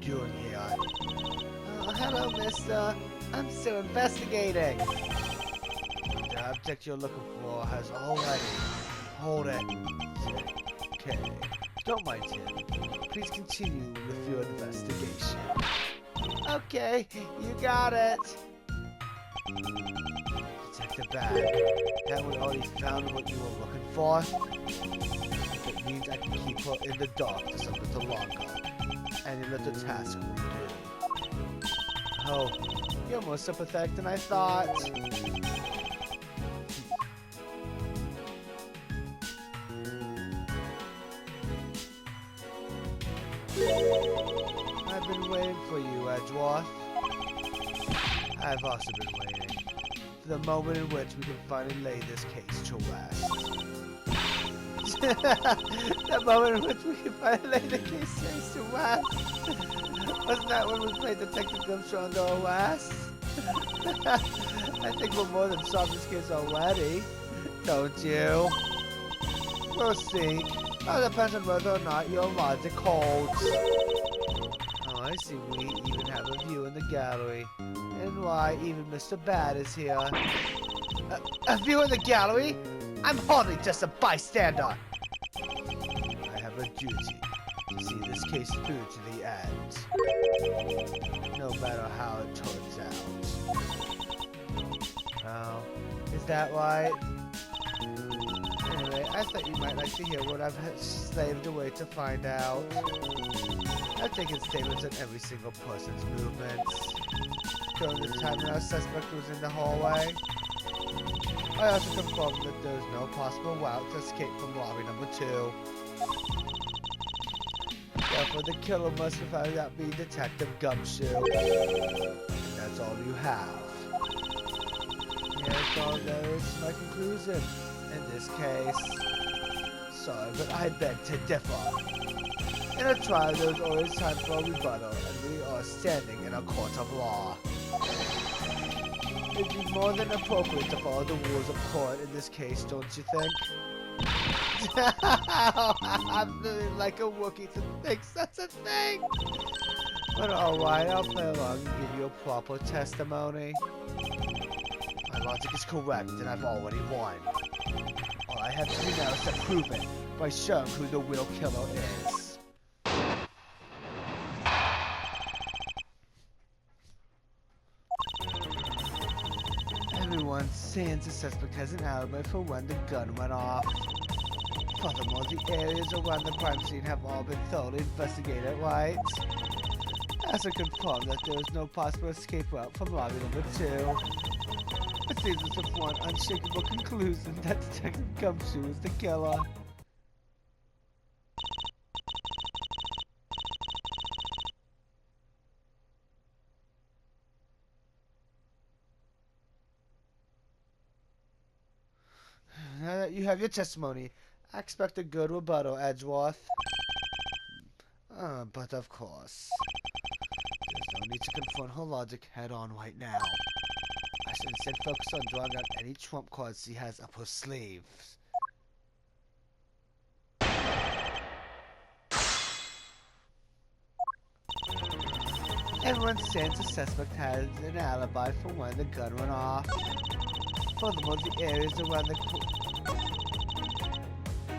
doing here? Oh, hello, mister. I'm still investigating. The object you're looking for has already... Hold it. Okay. Don't mind him. Please continue with your investigation. Okay, you got it. Detective Bag. That we already found what you were looking for. It means I can keep her in the dark just a little longer. Any little task will do. Oh, you're more sympathetic than I thought. I've been waiting for you, Edgeworth. I've also been waiting for the moment in which we can finally lay this case to rest. The moment in which we can finally lay the case to rest. Wasn't that when we played Detective Gumshoe under arrest? I think we're more than solved this case already, don't you? We'll see. It depends on whether or not your logic holds. Oh, I see. We even have a view in the gallery. And why, even Mr. Bad is here. A view in the gallery? I'm hardly just a bystander. I have a duty to see this case through to the end. No matter how it turns out. Oh, is that right? Anyway, I thought you might like to hear what I've slaved away to find out. I've taken statements on every single person's movements. During the time when our suspect was in the hallway, I also confirmed that there was no possible route to escape from lobby number 2. Therefore, the killer must have found out be Detective Gumshoe. And that's all you have. Yes, all there is my conclusion. In this case, sorry, but I beg to differ. In a trial, there is always time for a rebuttal, and we are standing in a court of law. It'd be more than appropriate to follow the rules of court in this case, don't you think? I'm feeling like a Wookiee to think such a thing! But alright, I'll play along and give you a proper testimony. My logic is correct, and I've already won. All I have to do now is to prove it by showing who the real killer is. Everyone saying the suspect has an alibi for when the gun went off. Furthermore, the areas around the crime scene have all been thoroughly investigated, right? I also confirm that there is no possible escape route from lobby number 2. It seems as if one unshakable conclusion that Detective Gumshoe is the killer. Now that you have your testimony, I expect a good rebuttal, Edgeworth. But of course, there's no need to confront her logic head-on right now. I should instead focus on drawing out any trump cards she has up her sleeves. Everyone says the suspect has an alibi for when the gun went off. Furthermore, the areas around the...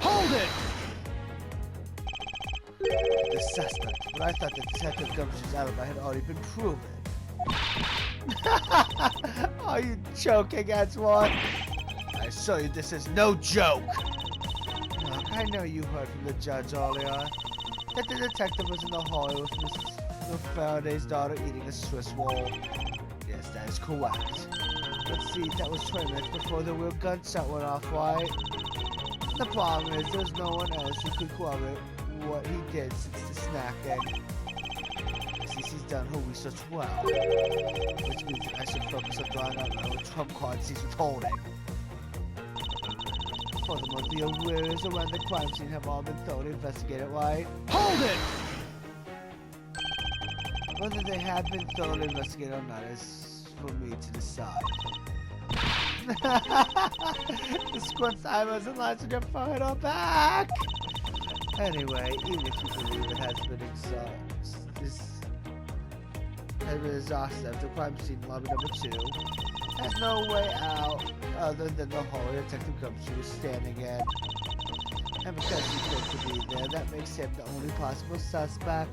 Hold it! The suspect, but I thought that Detective Gumshoe's alibi had already been proven. Are you joking, Edgeworth? I assure you this is no joke. Look, I know you heard from the judge earlier that the detective was in the hallway with Mrs. Faraday's daughter eating a Swiss roll. Yes, that is correct. But see, that was 20 minutes before the real gunshot went off, right? The problem is there's no one else who could corroborate what he did since the snacking. She's done her research well, which means that I should focus on drawing out my own trump cards she's withholding. Furthermore, the areas around the crime scene have all been thoroughly investigated, right? Hold it! Whether they have been thoroughly investigated or not is for me to decide. The squint's eyebrows and lines on your forehead are back! Anyway, even if you believe it has been has been exhausted after crime scene lobby number 2. Has no way out other than the hole Detective Gumshoe is standing in. And because he's going to be there, that makes him the only possible suspect.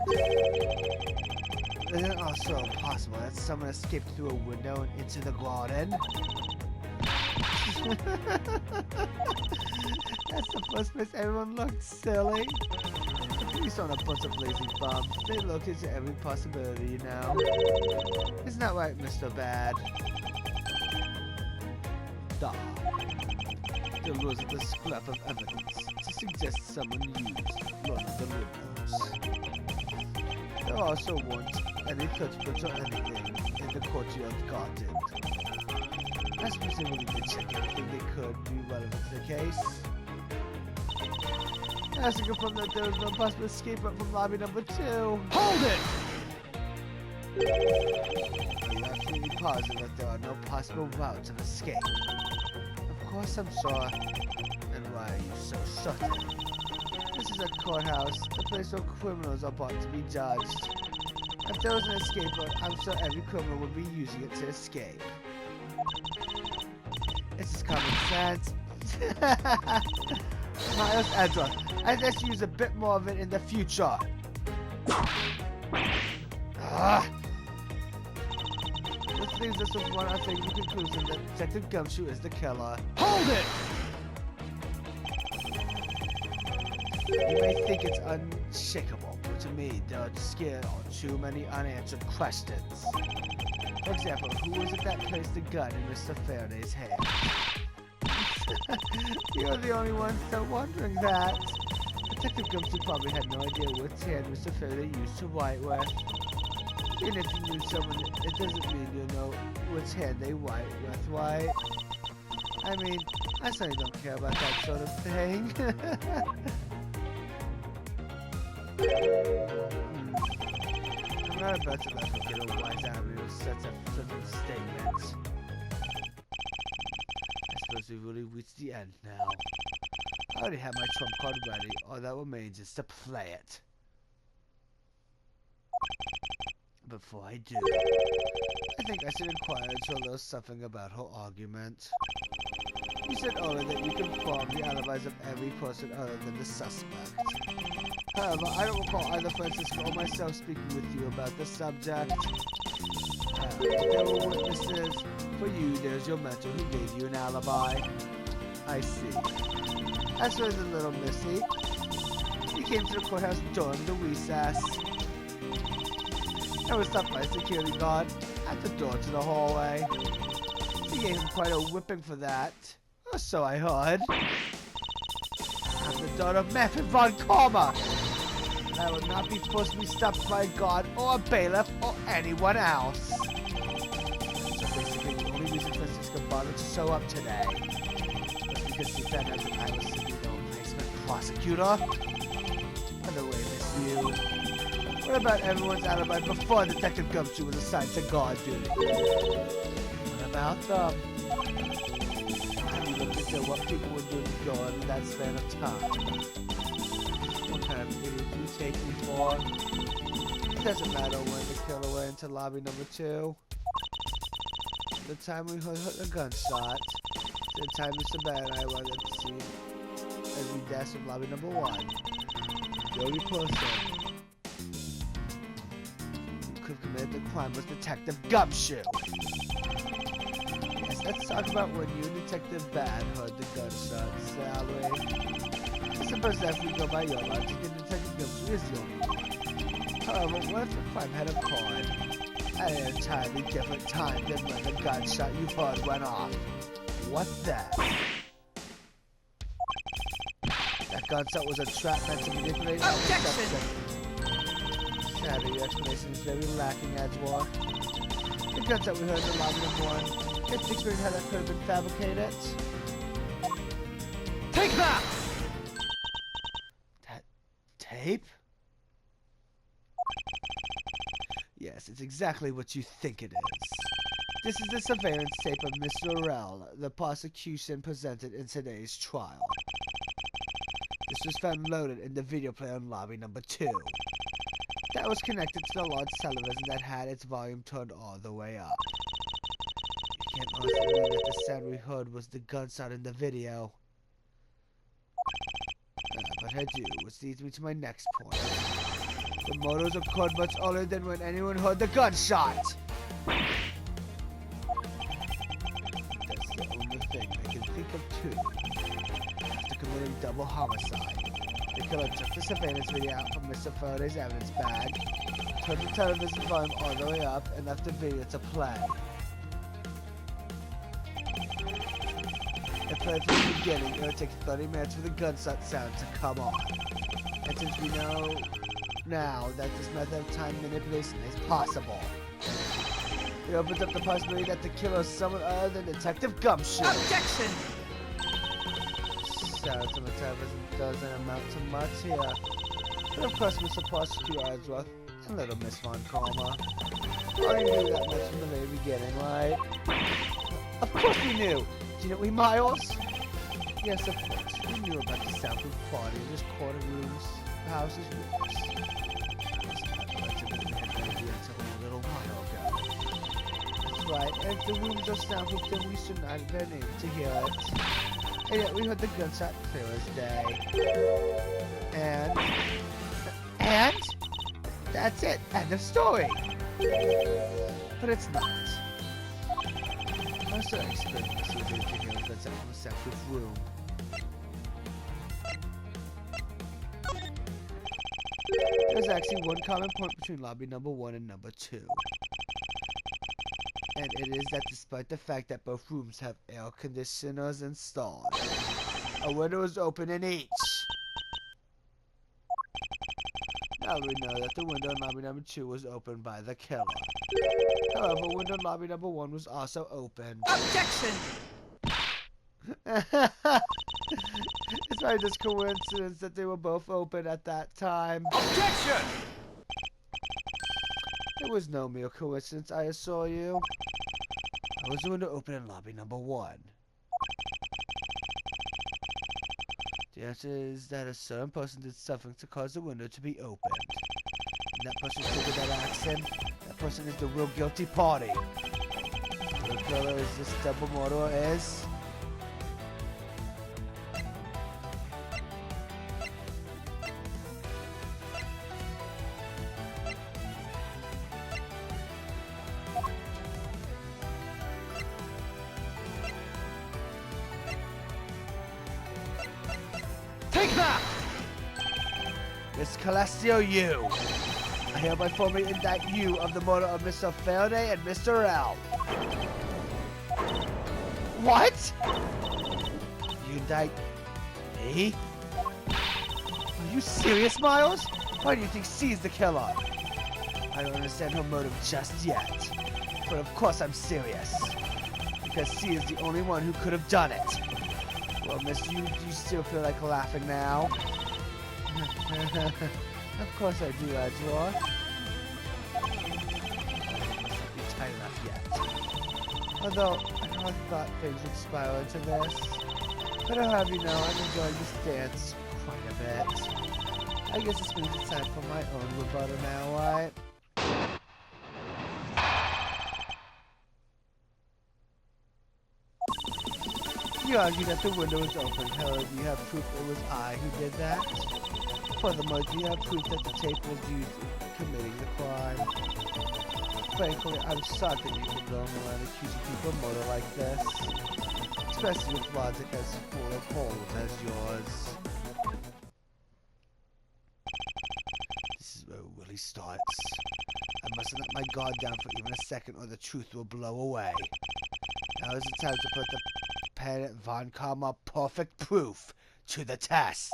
Isn't it also possible that someone escaped through a window and into the garden? That's the first place everyone looked silly. The police aren't a bunch of lazy bums. They look into every possibility, you know. Isn't that right, Mr. Bad? Duh. There wasn't a scrap of evidence to suggest someone used one of the windows. There also weren't any footprints or anything in the courtyard garden. I suppose they really did check everything they could be relevant to the case. I also confirmed that there was no possible escape route from lobby number 2. Hold it! Are you absolutely positive that there are no possible routes of escape? Of course I'm sure. And why are you so certain? This is a courthouse, the place where criminals are brought to be judged. If there was an escape route, I'm sure every criminal would be using it to escape. It's just common sense. Miles Edward, I just use a bit more of it in the future. Which leaves us with one unfavorable conclusion that Detective Gumshoe is the killer. Hold it! You may think it's unshakable, but to me, there are still too many unanswered questions. For example, who was it that placed the gun in Mr. Faraday's hand? You're the only one still wondering that. Detective Gumshoe probably had no idea which hand Mr. Faraday used to write with. Even if you knew someone, it doesn't mean you know which hand they write with, right? I mean, I certainly don't care about that sort of thing. I'm not about to let her get a wise out of such a flippant statement. I suppose we really reached the end now. I already have my trump card ready. All that remains is to play it. Before I do, I think I should inquire into a little something about her argument. You said earlier that you confirm the alibis of every person other than the suspect. However, I don't recall either Francisco or myself speaking with you about the subject. There were witnesses. For you, there's your mentor who gave you an alibi. I see. As for the little Missy, he came to the courthouse during the recess. I was stopped by a security guard at the door to the hallway. He gave him quite a whipping for that. Or so I heard. I'm the daughter of Matthew Von Karma. And I will not be forced to be stopped by a guard or a bailiff or anyone else. So basically the only reason Francisco bothered to show up today was because he found out that I was simply no replacement prosecutor. By the way, Miss Yu, what about everyone's alibi before Detective Gumshoe was assigned to guard duty? What about them? Have you looked into what people were doing to guard in that span of time? What kind of idiot do you take me for? It doesn't matter when the killer went into lobby number 2. The time we heard the gunshot, the time Mr. Bad and I were at the scene as we dashed from lobby number 1. The only person who committed the crime was Detective Gumshoe. Yes, let's talk about when you and Detective Bad heard the gunshot, shall we? I suppose that if we go by your logic, then Detective Gumshoe is the only one. However, what if the crime had occurred at an entirely different time than when the gunshot you heard went off? What then? That gunshot was a trap meant to manipulate our perception. Sadly, your explanation is very lacking, Edgewater. The gunshot we heard in lobby number 1. Can't you explain how that could have been fabricated? Take that! That tape? Yes, it's exactly what you think it is. This is the surveillance tape of Mr. Rell the prosecution presented in today's trial. This was found loaded in the video player in lobby number 2. that was connected to the large television that had its volume turned all the way up. You can't honestly believe that the sound we heard was the gunshot in the video. But I do, which leads me to my next point. The motors occurred much earlier than when anyone heard the gunshot. That's the only thing I can think of too. After committing double homicide, the killer took the surveillance video out from Mr. Faraday's evidence bag, turned the television volume all the way up, and left the video to play. It played from the beginning. It would take 30 minutes for the gunshot sound to come on. And since we know now that this method of time manipulation is possible, it opens up the possibility that the killer is someone other than Detective Gumshoe. Objection! Sounds on the television doesn't amount to much here. But of course, Mr. Prosecutor Ainsworth and little Miss Von Calmer already knew that much from the very beginning, right? Of course we knew! Didn't we, Miles? Yes, of course. We knew about the soundproof party in this quarter room's house's rooms. That's a bit of an idea until a little while ago. That's right. And if the rooms are soundproof, then we should not have been able to hear it. And yet we heard the gunshot clear as day. And that's it. End of story. But it's not. I'm so expecting to see the hear the gunshot from a soundproof room. There's actually one common point between lobby number 1 and number 2. And it is that despite the fact that both rooms have air conditioners installed, a window is open in each. Now we know that the window in lobby number 2 was opened by the killer. However, window in lobby number 1 was also opened. Objection! It's probably just coincidence that they were both open at that time. Objection! It was no mere coincidence, I assure you. I was the window open in lobby number 1. The answer is that a certain person did something to cause the window to be opened. And that person triggered that action. That person is the real guilty party. The killer is this double murderer is. Take that! Miss Celestio, you! I hereby formally indict you of the murder of Mr. Faraday and Mr. L. What? You indict me? Are you serious, Miles? Why do you think she's the killer? I don't understand her motive just yet. But of course I'm serious. Because she is the only one who could have done it. Well, miss, do you still feel like laughing now? Of course I do, Edgelord. You're tight enough yet. Although, I never thought things would spiral into this. But I'll have you know, I'm enjoying this dance quite a bit. I guess this means it's time for my own rebuttal now, right? You argue that the window was open. However, do you have proof it was I who did that? Furthermore, do you have proof that the tape was used in committing the crime? Frankly, I'm shocked that you can go around accusing people of murder like this. Especially with logic as full of holes as yours. This is where it really starts. I mustn't let my guard down for even a second or the truth will blow away. Now is the time to put the Pen Von Calmer perfect proof to the test.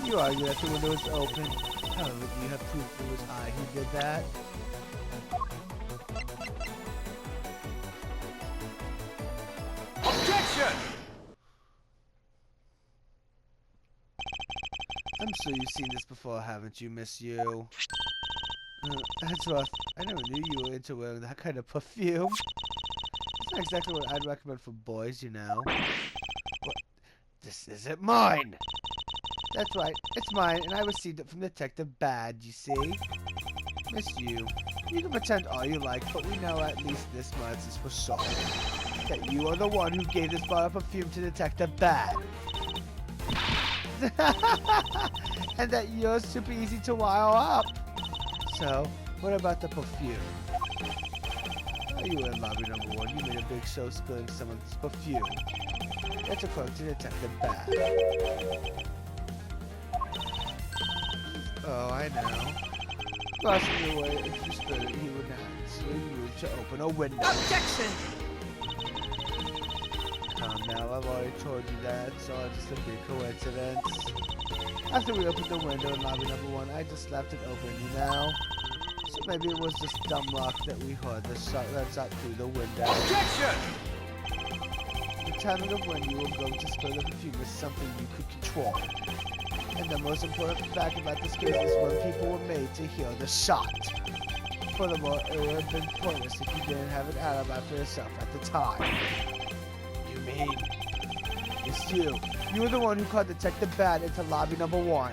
You argue that the window is open. However, do you have proof it was I who did that? Objection! I'm sure you've seen this before, haven't you, Miss You? That's rough. I never knew you were into wearing that kind of perfume. It's not exactly what I'd recommend for boys, you know. What? This isn't mine. That's right, it's mine, and I received it from Detective Bad, you see? Miss you. You can pretend all you like, but we know at least this much is for sure. That you are the one who gave this bottle of perfume to Detective Bad. And that you're super easy to rile up. So, what about the perfume? While you were in lobby number 1, you made a big show spilling some of this perfume. That's according to Detective Bad. Oh, I know. Crossing your way, if you spilled it, he would naturally move to open a window. Objection! Calm now, I've already told you that, it's all just a big coincidence. After we opened the window in lobby number 1, I just left it open, you know? So maybe it was just dumb luck that we heard the shot that's out through the window. Objection! The timing of when you were going to spill the perfume is something you could control. And the most important fact about this case is when people were made to hear the shot. Furthermore, it would have been pointless if you didn't have an alibi for yourself at the time. You mean? It's you. You were the one who called Detective Bad into lobby number 1.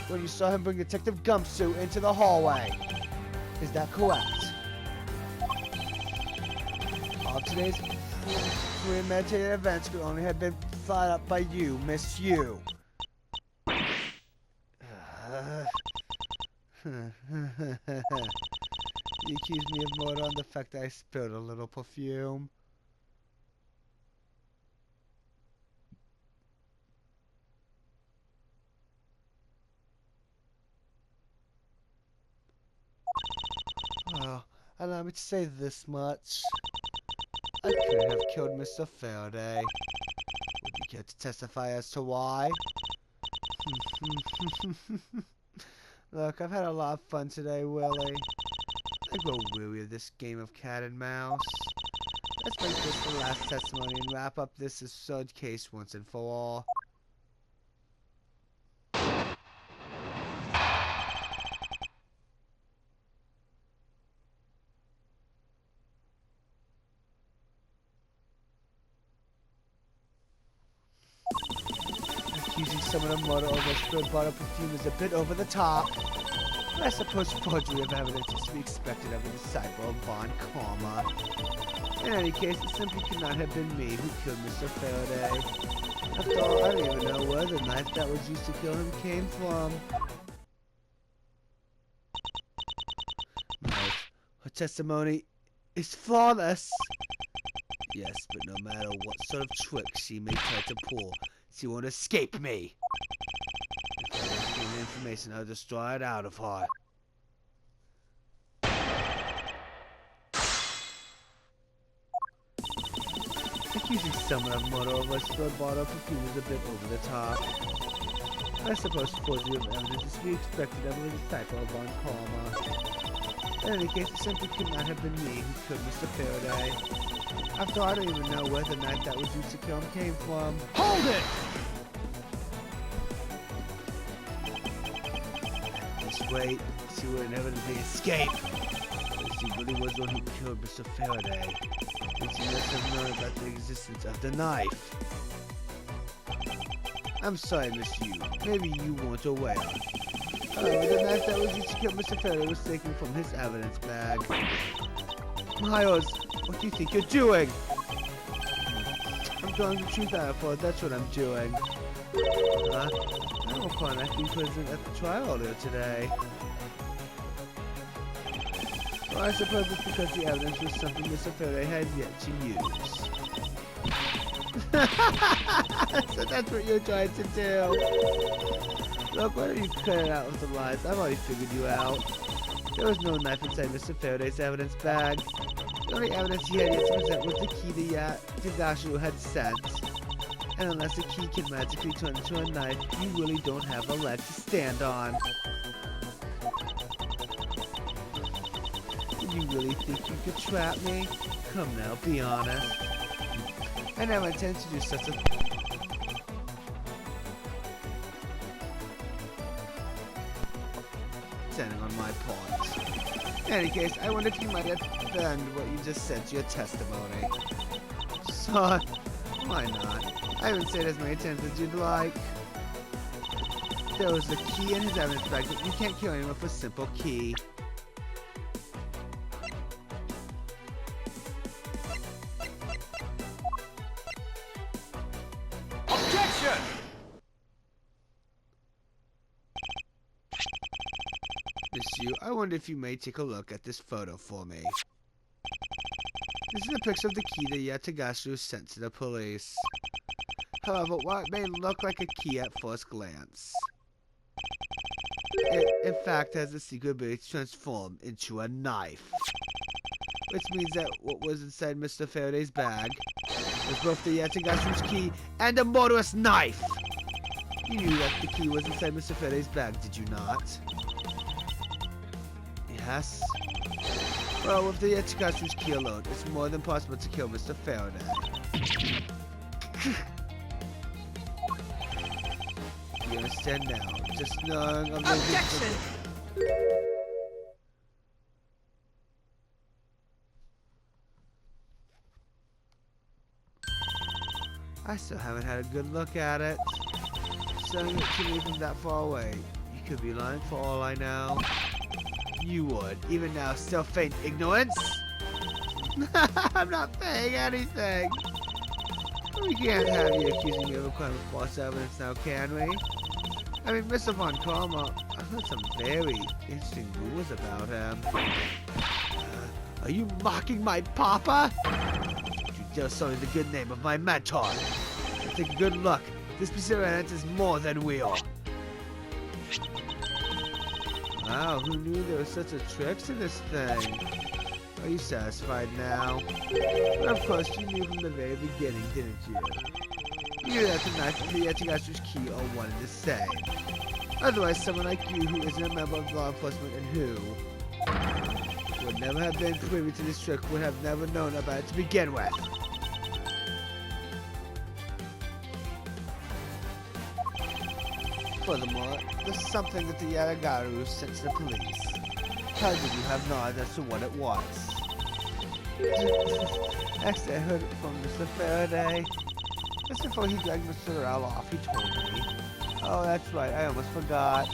When you saw him bring Detective Gumshoe into the hallway. Is that correct? All today's premeditated events could only have been thought up by you, Miss You. You accused me of murder on the fact that I spilled a little perfume. Well, allow me to say this much. I could have killed Mr. Faraday. Would you care to testify as to why? Look, I've had a lot of fun today, Willie. I grow weary of this game of cat and mouse. Let's make this the last testimony and wrap up this absurd case once and for all. Accusing someone of murder over a spilled bottle of perfume is a bit over the top. But I suppose forgery of evidence is to be expected of a disciple of Von Karma. In any case, it simply could not have been me who killed Mr. Faraday. After all, I don't even know where the knife that was used to kill him came from. Her testimony is flawless. Yes, but no matter what sort of trick she may try to pull, she won't escape me. If I don't gain the information, I'll destroy it out of her. Accusing someone of murder over a spilled bottle of perfume is a bit over the top. I suppose forgery of evidence is to be expected of a disciple of Von Karma. In any case, it simply could not have been me who killed Mr. Faraday. After all, I don't even know where the knife that was used to kill him came from. Hold it! Just wait, she would inevitably escape. If she really was the one who killed Mr. Faraday, then she must have known about the existence of the knife. I'm sorry, Miss Yu. Maybe you weren't aware. However, the knife that was used to kill Mr. Faraday was taken from his evidence bag. Miles, what do you think you're doing? I'm drawing the truth out of her, that's what I'm doing. Huh? I don't recall an acting present at the trial earlier today. Well, I suppose it's because the evidence was something Mr. Faraday had yet to use. So that's what you're trying to do. Look, why don't you cut it out with the lies? I've already figured you out. There was no knife inside Mr. Faraday's evidence bag. The only evidence he had yet to present was the key the Yashu had sent. And unless the key can magically turn into a knife, you really don't have a leg to stand on. Do you really think you could trap me? Come now, be honest. I never intended to do such a standing on my part. In any case, I wonder if you might defend what you just said to your testimony. Son, Why not? I haven't said it as many times as you'd like. There was a key in his evidence bag, but you can't kill anyone with a simple key. Objection! Miss Yu, I wonder if you may take a look at this photo for me. This is a picture of the key that Yatagashi sent to the police. However, while it may look like a key at first glance, it in fact has the secret ability to transform into a knife. Which means that what was inside Mr. Faraday's bag was both the Yatagashi's key and a murderous knife! You knew that the key was inside Mr. Faraday's bag, did you not? Yes? Well, with the Yatagashi's key alone, it's more than possible to kill Mr. Faraday. You understand now? Just knowing of the Objection! I still haven't had a good look at it. Showing it to me from that far away. You could be lying for all I know. You would, even now, still feign ignorance? I'm not feigning anything. We can't have you accusing me of a crime with false evidence now, can we? I mean, Mr. Von Karma, I've heard some very interesting rumors about him. Are you mocking my papa? You dare sully the good name of my mentor. Take a good look. This piece of evidence is more than real. Wow, who knew there was such a trick to this thing? Are you satisfied now? But of course, you knew from the very beginning, didn't you? You knew that the knife and the Yatagashi's key are one and the same. Otherwise, someone like you who isn't a member of law enforcement and who would never have been privy to this trick would have never known about it to begin with. Furthermore, this is something that the Yatagaru sent to the police. How did you have knowledge as to what it was? Actually, I heard it from Mr. Faraday. Just before he dragged Mr. Rao off, he told me. Oh, that's right, I almost forgot.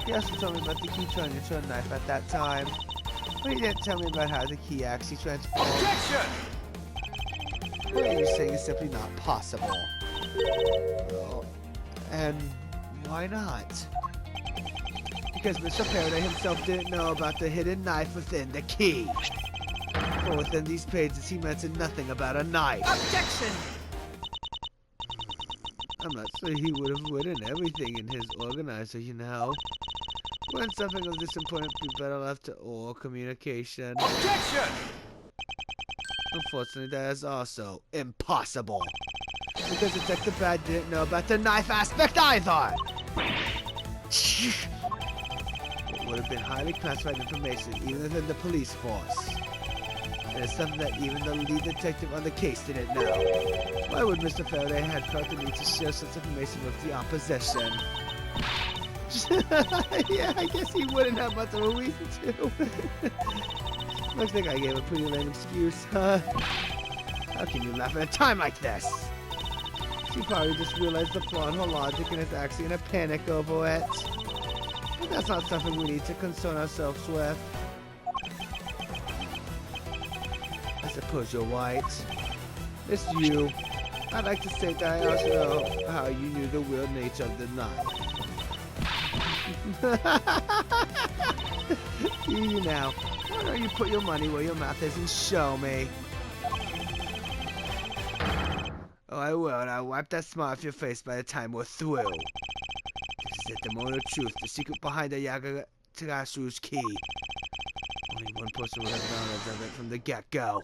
He also told me about the key turning into a knife at that time. But he didn't tell me about how the key actually transformed. Objection! What are you saying is simply not possible? Oh, and why not? Because Mr. Faraday himself didn't know about the hidden knife within the key. For within these pages, he mentioned nothing about a knife. Objection! I'm not sure he would have written everything in his organizer, you know. Wouldn't something of this importance be better left to oral communication? Objection! Unfortunately, that is also impossible. Because Detective Bad didn't know about the knife aspect either! It would have been highly classified information even within the police force. And it's something that even the lead detective on the case didn't know. Why would Mr. Faraday have felt the need to share such information with the opposition? Yeah, I guess he wouldn't have much of a reason to. Looks like I gave a pretty lame excuse, huh? How can you laugh at a time like this? She probably just realized the flaw in her logic and is actually in a panic over it. But that's not something we need to concern ourselves with. I suppose you're right. It's you. I'd like to say that I also know how you knew the real nature of the knife. You now. Why don't you put your money where your mouth is and show me? Oh, I will, and I'll wipe that smile off your face by the time we're through. This is it, the moment of truth, the secret behind the Yatagashi's key. Only one person would have knowledge of it from the get-go.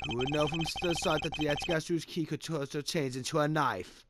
Who would know from the start that the Yatagashi's key could also change into a knife?